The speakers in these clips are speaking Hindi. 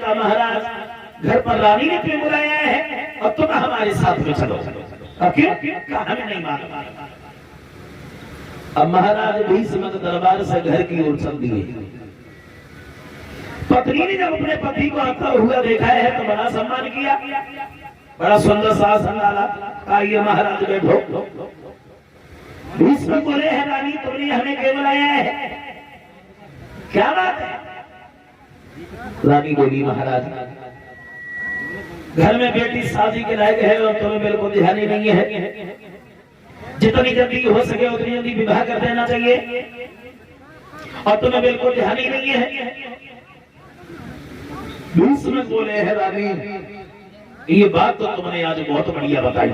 कहा महाराज घर पर रानी ने क्यों बुलाया है और तुम हमारे साथ में चलो। क्यों? कहा हमें नहीं मालूम। अब महाराज भीष्म दरबार से घर की ओर चल दिए। पत्नी ने जब अपने पति को आता हुआ देखा है तो बड़ा सम्मान किया, बड़ा सुंदर सा आसन डाला। आइए महाराज बैठो। भीष्म बोले हैं रानी तुमने हमें क्यों बुलाया है, क्या बात है? रानी बोली महाराज घर में बेटी शादी के लायक है और तुम्हें बिल्कुल ध्यान ही नहीं है। जितनी जल्दी हो सके उतनी जल्दी विवाह कर देना चाहिए और तुम्हें बिल्कुल ध्यान ही नहीं है। भीष्म बोले हैं रानी ये बात तो तुमने आज बहुत बढ़िया बताई।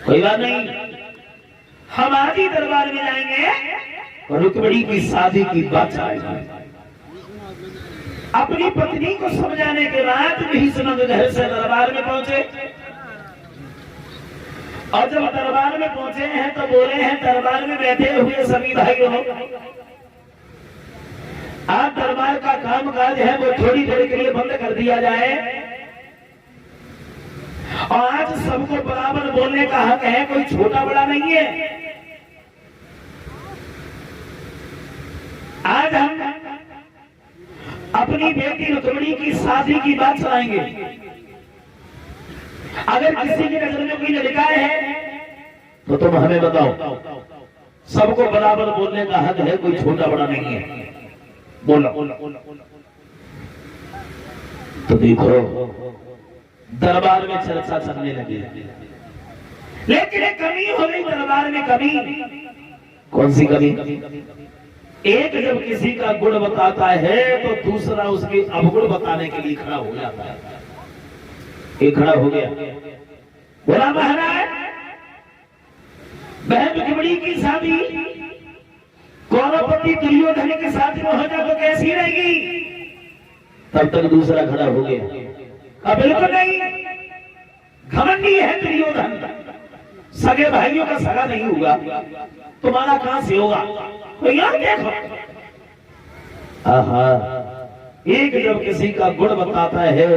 कोई बात नहीं, हम आज ही दरबार में जाएंगे और रुक्मिणी की शादी की बात आएगी। अपनी पत्नी को समझाने के बाद भीष्म घर से दरबार में पहुंचे और जब दरबार में पहुंचे हैं तो बोले हैं दरबार में बैठे हुए सभी भाइयों, आज दरबार का कामकाज है वो थोड़ी देर के लिए बंद कर दिया जाए और आज सबको बराबर बोलने का हक है, कोई छोटा बड़ा नहीं है। आज हम अपनी बेटी रुक्मिणी की शादी की बात चलाएंगे। अगर किसी की नजर में कोई लड़का है तो तुम हमें बताओ, सबको बराबर बोलने का हक है, कोई छोटा बड़ा नहीं है। बोलो। तो देखो दरबार में चर्चा चलने लगी, लेकिन एक कमी हो गई दरबार में। कमी कौन सी कमी? एक जब किसी का गुण बताता है तो दूसरा उसके अवगुण बताने के लिए खड़ा हो जाता है। एक खड़ा हो गया, बोला महाराज बहन रुक्मिणी की शादी कौरवपति दुर्योधन के साथ में हो जाए तो कैसी रहेगी? तब तक दूसरा खड़ा हो गया, बिल्कुल नहीं, घमंडी है दुर्योधन, सगे भाइयों का सगा नहीं होगा, तुम्हारा कहां से होगा? तो यार देखो, आहा, एक जब किसी का गुण बताता है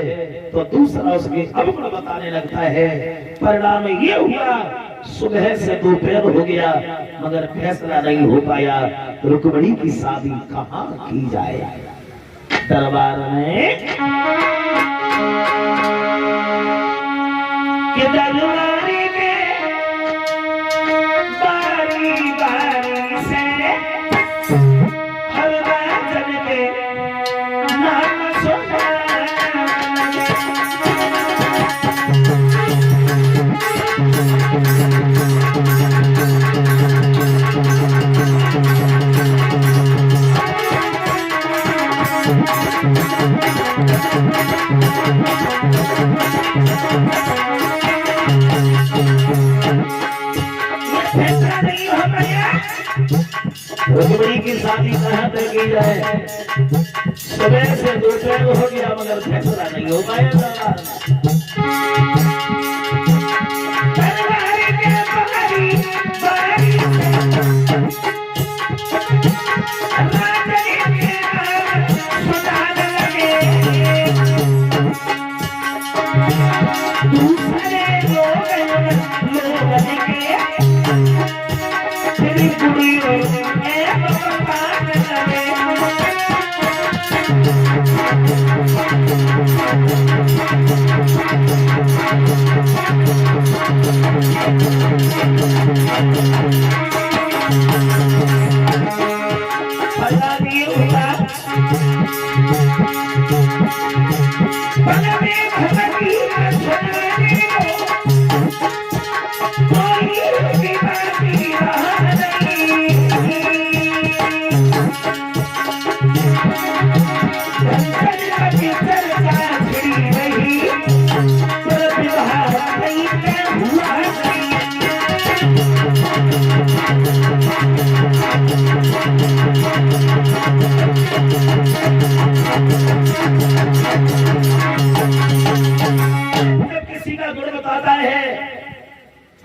तो दूसरा उसके अवगुण बताने लगता है। परिणाम ये हुआ सुबह से दोपहर हो गया मगर फैसला नहीं हो पाया रुक्मिणी की शादी कहां की जाए। दरबार में कि दरबारी में बारी बारी से हर राजन के नाम सुना। रुक्मिणी की शादी कहाँ तक की जाए? सुबह से दोपहर हो गया मगर फैसला नहीं हो पाया।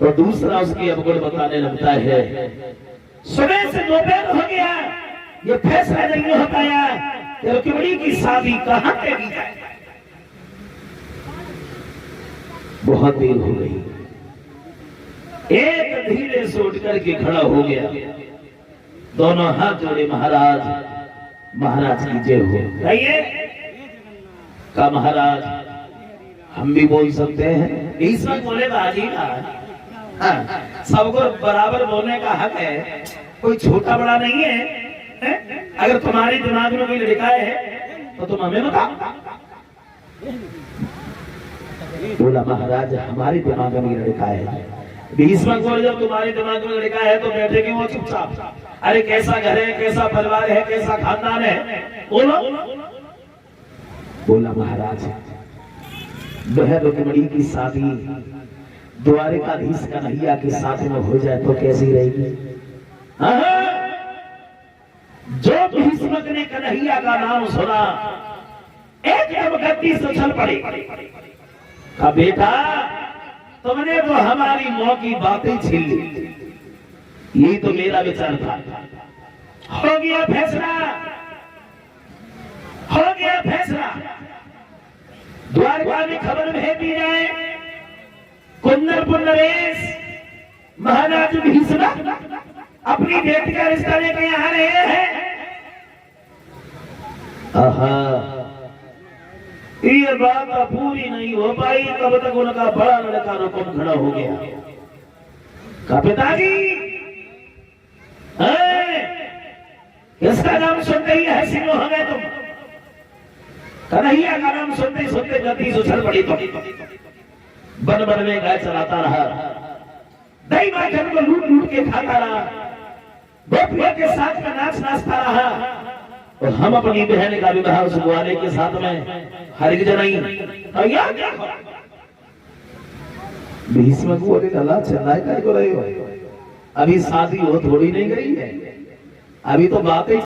तो दूसरा उसके अवगुण बताने लगता है। सुबह से दोपहर हो गया ये फैसला नहीं हो पाया कि रुक्मिणी की शादी कहां पे की जाए। बहुत देर हो गई, एक धीरे से उठ करके खड़ा हो गया, दोनों हाथ जोड़े, महाराज महाराज की जय हो। कहिए का महाराज हम भी बोल सकते हैं? ईश्वर बोले बाजी हाँ, सबको बराबर बोलने का हक है, कोई छोटा बड़ा नहीं है, अगर तुम्हारे दिमाग में कोई लड़का है तो तुम हमें बताओ। बोला महाराज हमारे दिमाग में लड़का है। भीष्म को जब तुम्हारे दिमाग में लड़का है तो बैठे क्यों चुपचाप? अरे कैसा घर है, कैसा परिवार है, कैसा खानदान है, बोलो। बोला महाराज बहन रुक्मिणी की शादी द्वारिकाधीश कन्हैया के साथ में हो जाए तो कैसी रहेगी? जो भीष्म ने कन्हैया का नाम सुना एकदम गद्दी से उछल पड़ी। का बेटा तुमने तो हमारी मौत की बातें छीन ली, यही तो मेरा विचार था। हो गया फैसला, हो गया फैसला। द्वारका में खबर भेज दी जाए, कुंदरपुर नरेश महाराज भीष्म अपनी बेटी का रिश्ता लेकर यहाँ रहे हैं। ये बात पूरी नहीं हो पाई तब तक उनका बड़ा लड़का रुकम खड़ा हो गया। का पिताजी इसका नाम सुनते ही हसीनो हो गए तुम। कन्हैया का नाम सुनते सुनते गति से उछल पड़ी। तो बन बन में गाय चलाता रहा, दही माखन को लूट लूट के खाता रहा, गोपियों के साथ में नाच नाचता रहा, और हम अपनी बहन का विवाह उस ग्वाले के साथ में हरिक जनाई। भीष्म को गला चलाए कर रहे हो, अभी शादी हो थोड़ी नहीं गई है, अभी तो बातें